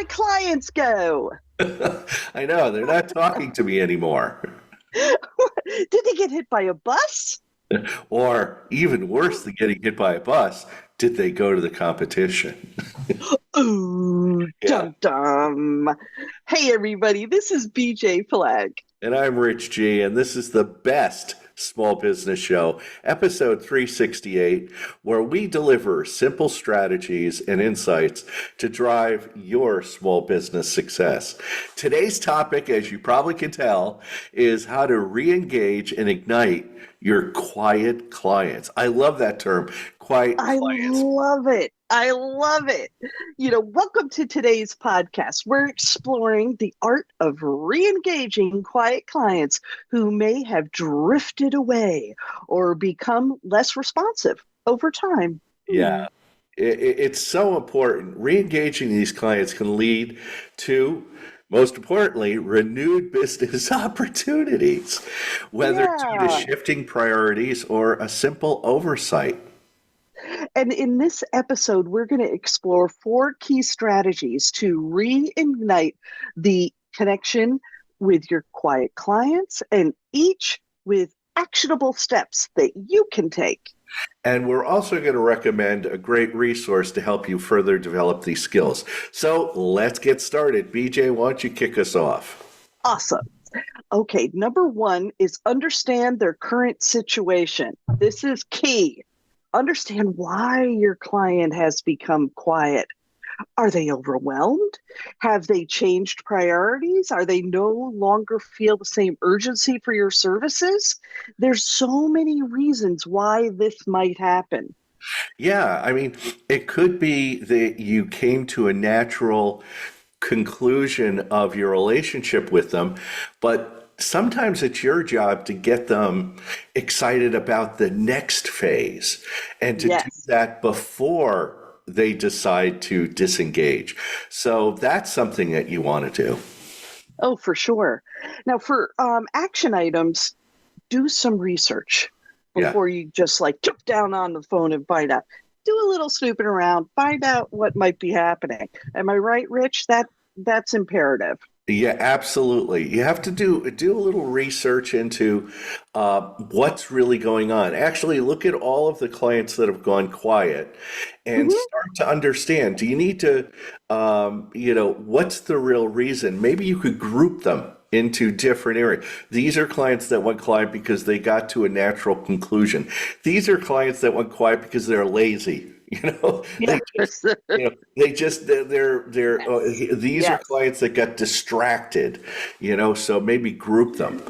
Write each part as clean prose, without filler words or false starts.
clients go? I know, they're not talking to me anymore. Did they get hit by a bus? Or even worse than getting hit by a bus, did they go to the competition? Ooh, Yeah. dum dum. Hey, everybody, this is BJ Flag. And I'm Rich G, and this is the best small business show, episode 368, where we deliver simple strategies and insights to drive your small business success. Today's topic, as you probably can tell, is how to re-engage and ignite your quiet clients. I love that term, quiet I clients. love it. I love it. Welcome to today's podcast. We're exploring the art of re-engaging quiet clients who may have drifted away or become less responsive over time. Yeah. It's so important. Re-engaging these clients can lead to, most importantly, renewed business opportunities, whether due to Yeah. shifting priorities or a simple oversight. And in this episode, we're going to explore 4 key strategies to reignite the connection with your quiet clients, and each with actionable steps that you can take. And we're also going to recommend a great resource to help you further develop these skills. So let's get started. BJ, why don't you kick us off? Awesome. Okay, number 1 is understand their current situation. This is key. Understand why your client has become quiet. Are they overwhelmed? Have they changed priorities? Are they no longer feel the same urgency for your services? There's so many reasons why this might happen. Yeah, I mean, it could be that you came to a natural conclusion of your relationship with them, but sometimes it's your job to get them excited about the next phase and to do Yes. that before they decide to disengage. So that's something that you want to do. Oh, for sure. Now, for action items, do some research Yeah. before you just like jump down on the phone and find out. Do a little snooping around, find out what might be happening. Am I right, Rich? That's imperative. Yeah, absolutely. You have to do a little research into what's really going on. Actually, look at all of the clients that have gone quiet and Hmm. start to understand. Do you need to, what's the real reason? Maybe you could group them into different areas. These are clients that went quiet because they got to a natural conclusion. These are clients that went quiet because they're lazy. They just Yes. they just they're Yes. these are Yes. clients that got distracted, so maybe group them.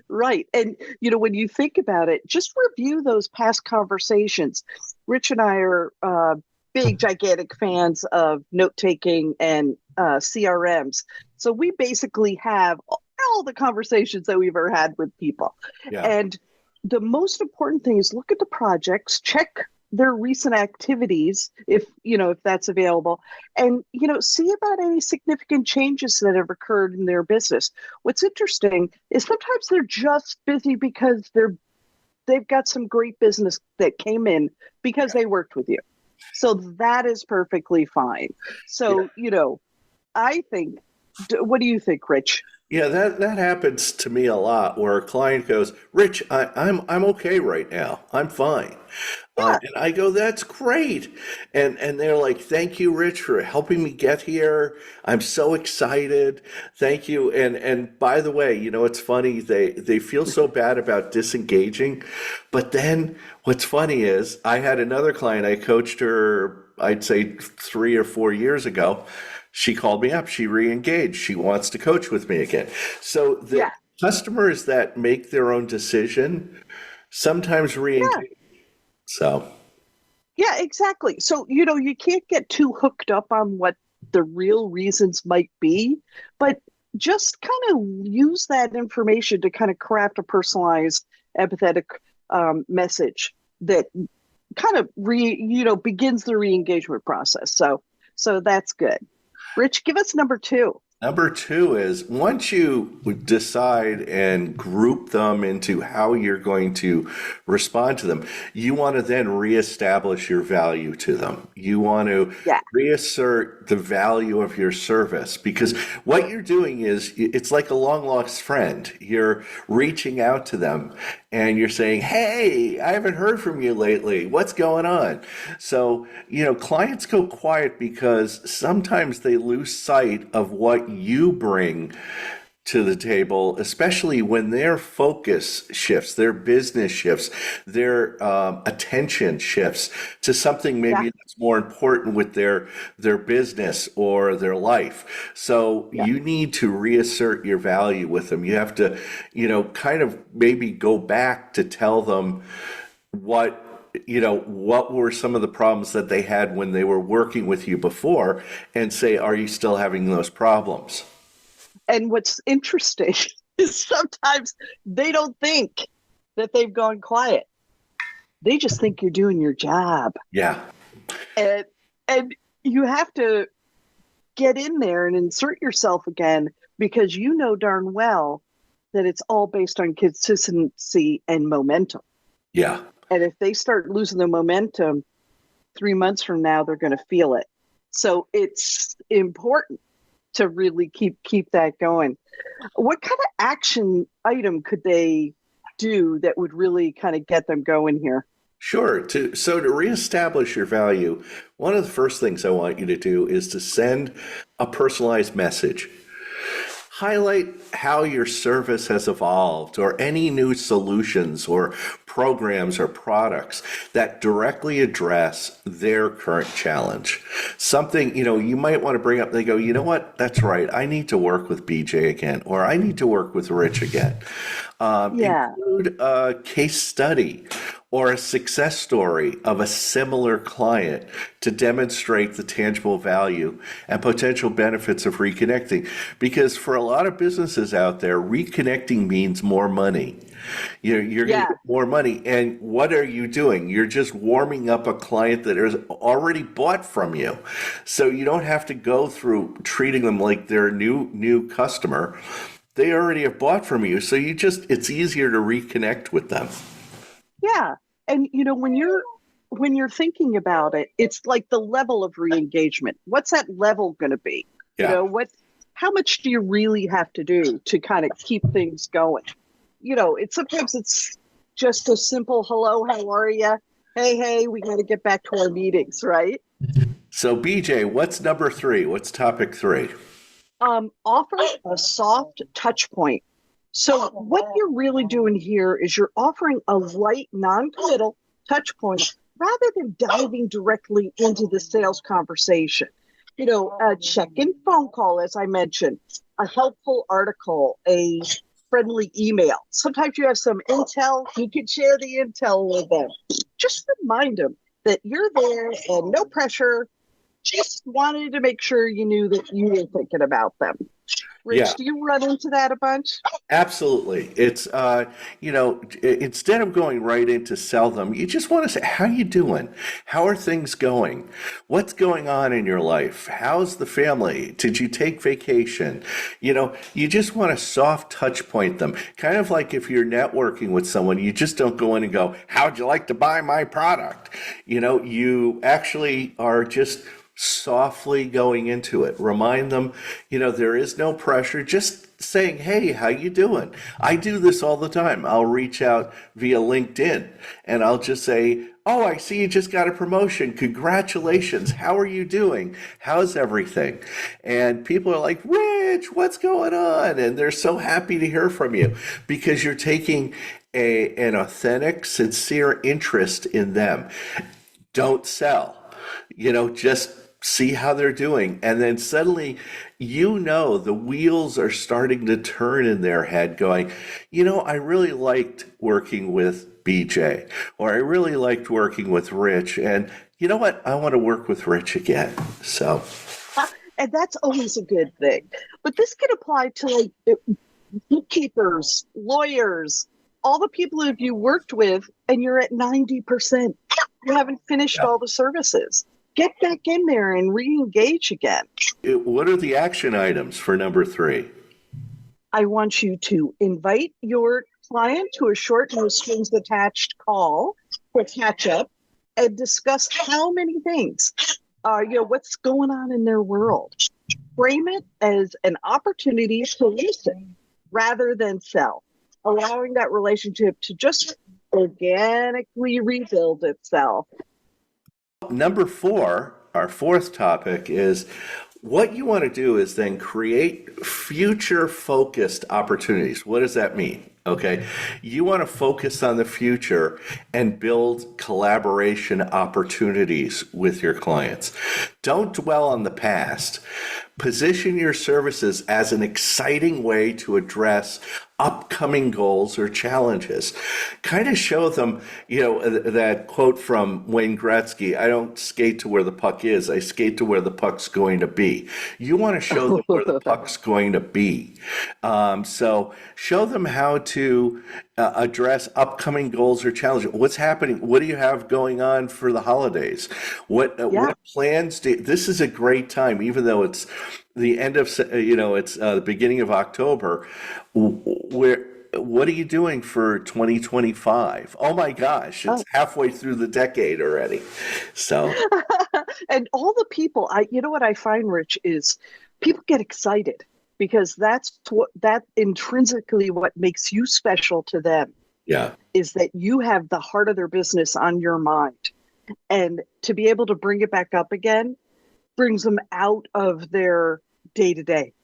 Right. And, when you think about it, just review those past conversations. Rich and I are big, gigantic fans of note taking and CRMs. So we basically have all the conversations that we've ever had with people. Yeah. And the most important thing is look at the projects, check their recent activities if that's available, and see about any significant changes that have occurred in their business. What's interesting is sometimes they're just busy because they've got some great business that came in because they worked with you, so that is perfectly fine. Yeah. So I think, what do you think, Rich? Yeah, that happens to me a lot where a client goes, Rich, I'm okay right now. I'm fine. Yeah. And I go, that's great. And they're like, thank you, Rich, for helping me get here. I'm so excited. Thank you. And by the way, it's funny, they feel so bad about disengaging. But then what's funny is I had another client, I coached her, I'd say 3 or 4 years ago. She called me up. She re-engaged. She wants to coach with me again. So the Yeah. customers that make their own decision sometimes Yeah. re-engage. So Yeah, exactly. So, you can't get too hooked up on what the real reasons might be, but just kind of use that information to kind of craft a personalized, empathetic message that kind of begins the re-engagement process. So that's good. Rich, give us number 2. Number two is once you decide and group them into how you're going to respond to them, you want to then reestablish your value to them. You want to Yeah, reassert the value of your service because what you're doing is it's like a long lost friend. You're reaching out to them and you're saying, "Hey, I haven't heard from you lately. What's going on?" So, clients go quiet because sometimes they lose sight of what you bring to the table, especially when their focus shifts, their business shifts, their attention shifts to something yeah, maybe that's more important with their business or their life. So yeah. you need to reassert your value with them. You have to, kind of maybe go back to tell them what what were some of the problems that they had when they were working with you before and say, are you still having those problems? And what's interesting is sometimes they don't think that they've gone quiet. They just think you're doing your job. Yeah. And and you have to get in there and insert yourself again because you know darn well that it's all based on consistency and momentum. Yeah. And if they start losing the momentum 3 months from now, they're going to feel it. So it's important to really keep that going. What kind of action item could they do that would really kind of get them going here? Sure. To reestablish your value, one of the first things I want you to do is to send a personalized message. Highlight how your service has evolved or any new solutions or programs or products that directly address their current challenge. Something, you might want to bring up, they go, you know what, that's right, I need to work with BJ again, or I need to work with Rich again. Yeah, Include a case study or a success story of a similar client to demonstrate the tangible value and potential benefits of reconnecting. Because for a lot of businesses out there, reconnecting means more money. You're going to yeah, get more money. And what are you doing? You're just warming up a client that has already bought from you. So you don't have to go through treating them like they're a new customer. They already have bought from you. So it's easier to reconnect with them. yeah. And when you're thinking about it, it's like the level of re-engagement. What's that level going to be? Yeah. How much do you really have to do to kind of keep things going? It's sometimes it's just a simple hello, how are you? Hey, we got to get back to our meetings, right? So, BJ, what's number three? What's topic three? Offer a soft touch point. So what you're really doing here is you're offering a light, non-committal touch point rather than diving directly into the sales conversation. A check-in phone call, as I mentioned, a helpful article, a friendly email. Sometimes you have some intel, you can share the intel with them. Just remind them that you're there and no pressure. Just wanted to make sure you knew that you were thinking about them. Yeah. Rich, do you run into that a bunch? Absolutely. It's instead of going right in to sell them, you just want to say, how you doing? How are things going? What's going on in your life? How's the family? Did you take vacation? You just want to soft touch point them. Kind of like if you're networking with someone, you just don't go in and go, how'd you like to buy my product? You actually are just softly going into it. Remind them, there is no pressure. Just saying, hey, how you doing? I do this all the time. I'll reach out via LinkedIn and I'll just say, oh, I see you just got a promotion. Congratulations. How are you doing? How's everything? And people are like, Rich, what's going on? And they're so happy to hear from you because you're taking an authentic, sincere interest in them. Don't sell, just see how they're doing. And then suddenly, the wheels are starting to turn in their head, going, I really liked working with BJ, or I really liked working with Rich. And you know what? I want to work with Rich again. So, And that's always a good thing. But this can apply to like bookkeepers, lawyers, all the people that you worked with, and you're at 90%. You haven't finished yeah. all the services. get back in there and re-engage again. What are the action items for number 3? I want you to invite your client to a short, no strings attached call for catch up and discuss how many things, what's going on in their world. Frame it as an opportunity to listen rather than sell, allowing that relationship to just organically rebuild itself. Number 4, our fourth topic, is what you want to do is then create future focused opportunities. What does that mean? Okay. You want to focus on the future and build collaboration opportunities with your clients. Don't dwell on the past. Position your services as an exciting way to address upcoming goals or challenges. Kind of show them, that quote from Wayne Gretzky, I don't skate to where the puck is, I skate to where the puck's going to be. You want to show them where the puck's going to be. So show them how to address upcoming goals or challenges. What's happening? What do you have going on for the holidays? What plans this is a great time, even though it's the end of, it's the beginning of October. What are you doing for 2025? Oh my gosh, it's halfway through the decade already. So, and all the people, what I find, Rich, is people get excited because that's intrinsically what makes you special to them. Yeah. Is that you have the heart of their business on your mind. And to be able to bring it back up again brings them out of their day-to-day.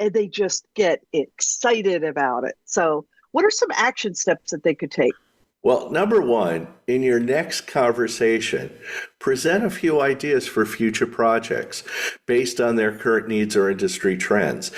And they just get excited about it. So what are some action steps that they could take? Well, number 1, in your next conversation, present a few ideas for future projects based on their current needs or industry trends.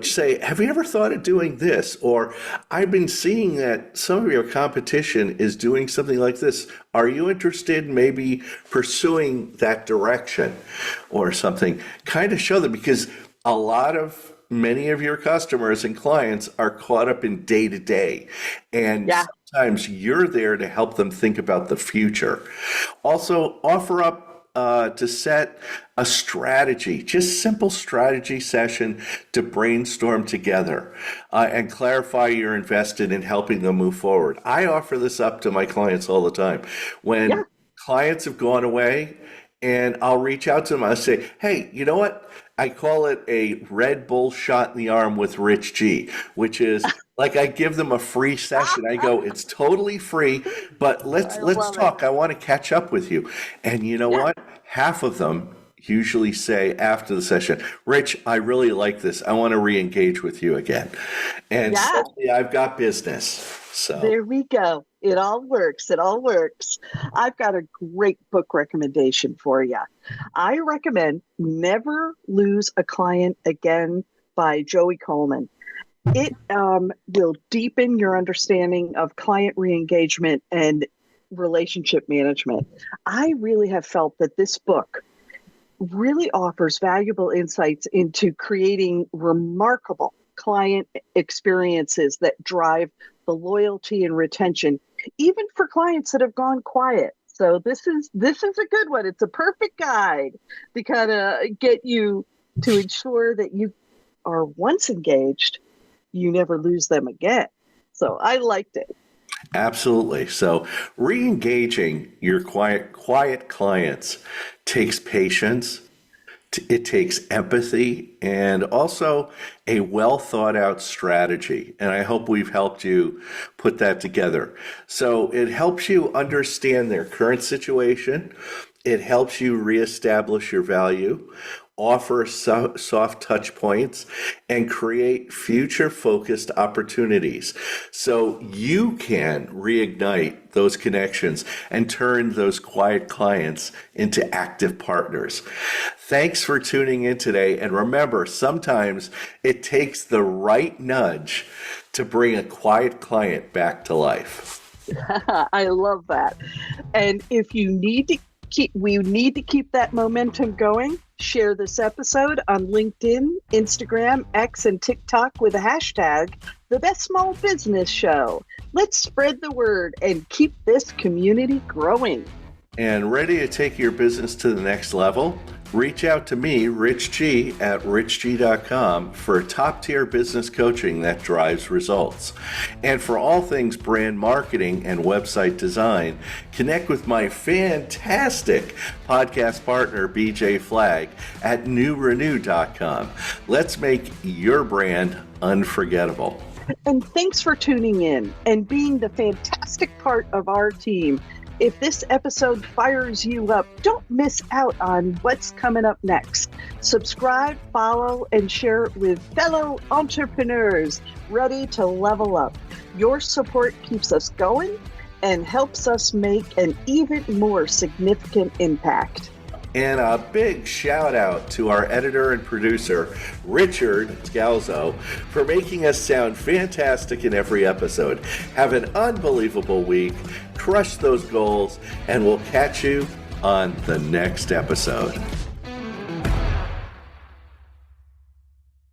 Say, have you ever thought of doing this? Or I've been seeing that some of your competition is doing something like this. Are you interested in maybe pursuing that direction or something? Kind of show them, because many of your customers and clients are caught up in day to day. And sometimes you're there to help them think about the future. Also, offer up to set a strategy, just simple strategy session to brainstorm together and clarify you're invested in helping them move forward. I offer this up to my clients all the time. When clients have gone away, and I'll reach out to them, I'll say, hey, you know what? I call it a Red Bull shot in the arm with Rich G, which is like I give them a free session. I go, it's totally free, but let's talk. I want to catch up with you. And you know what? Half of them usually say after the session, Rich, I really like this. I want to re-engage with you again. And suddenly I've got business. So there we go. It all works. It all works. I've got a great book recommendation for you. I recommend Never Lose a Client Again by Joey Coleman. It will deepen your understanding of client re-engagement and relationship management. I really have felt that this book really offers valuable insights into creating remarkable client experiences that drive the loyalty and retention, even for clients that have gone quiet. So this is a good one. It's a perfect guide to kind of get you to ensure that you are once engaged, you never lose them again. So I liked it. Absolutely. So re-engaging your quiet clients takes patience. It takes empathy and also a well thought out strategy. And I hope we've helped you put that together. So it helps you understand their current situation. It helps you reestablish your value, offer soft touch points, and create future focused opportunities so you can reignite those connections and turn those quiet clients into active partners. Thanks for tuning in today. And remember, sometimes it takes the right nudge to bring a quiet client back to life. I love that. And if we need to keep that momentum going, share this episode on LinkedIn, Instagram, X, and TikTok with the hashtag The Best Small Business Show. Let's spread the word and keep this community growing. and ready to take your business to the next level? Reach out to me, Rich G, at richg.com for top-tier business coaching that drives results. And for all things brand marketing and website design, connect with my fantastic podcast partner, BJ Flagg, at newrenew.com. Let's make your brand unforgettable. And thanks for tuning in and being the fantastic part of our team. If this episode fires you up, don't miss out on what's coming up next. Subscribe, follow, and share it with fellow entrepreneurs ready to level up. Your support keeps us going and helps us make an even more significant impact. And a big shout out to our editor and producer, Richard Scalzo, for making us sound fantastic in every episode. Have an unbelievable week, crush those goals, and we'll catch you on the next episode.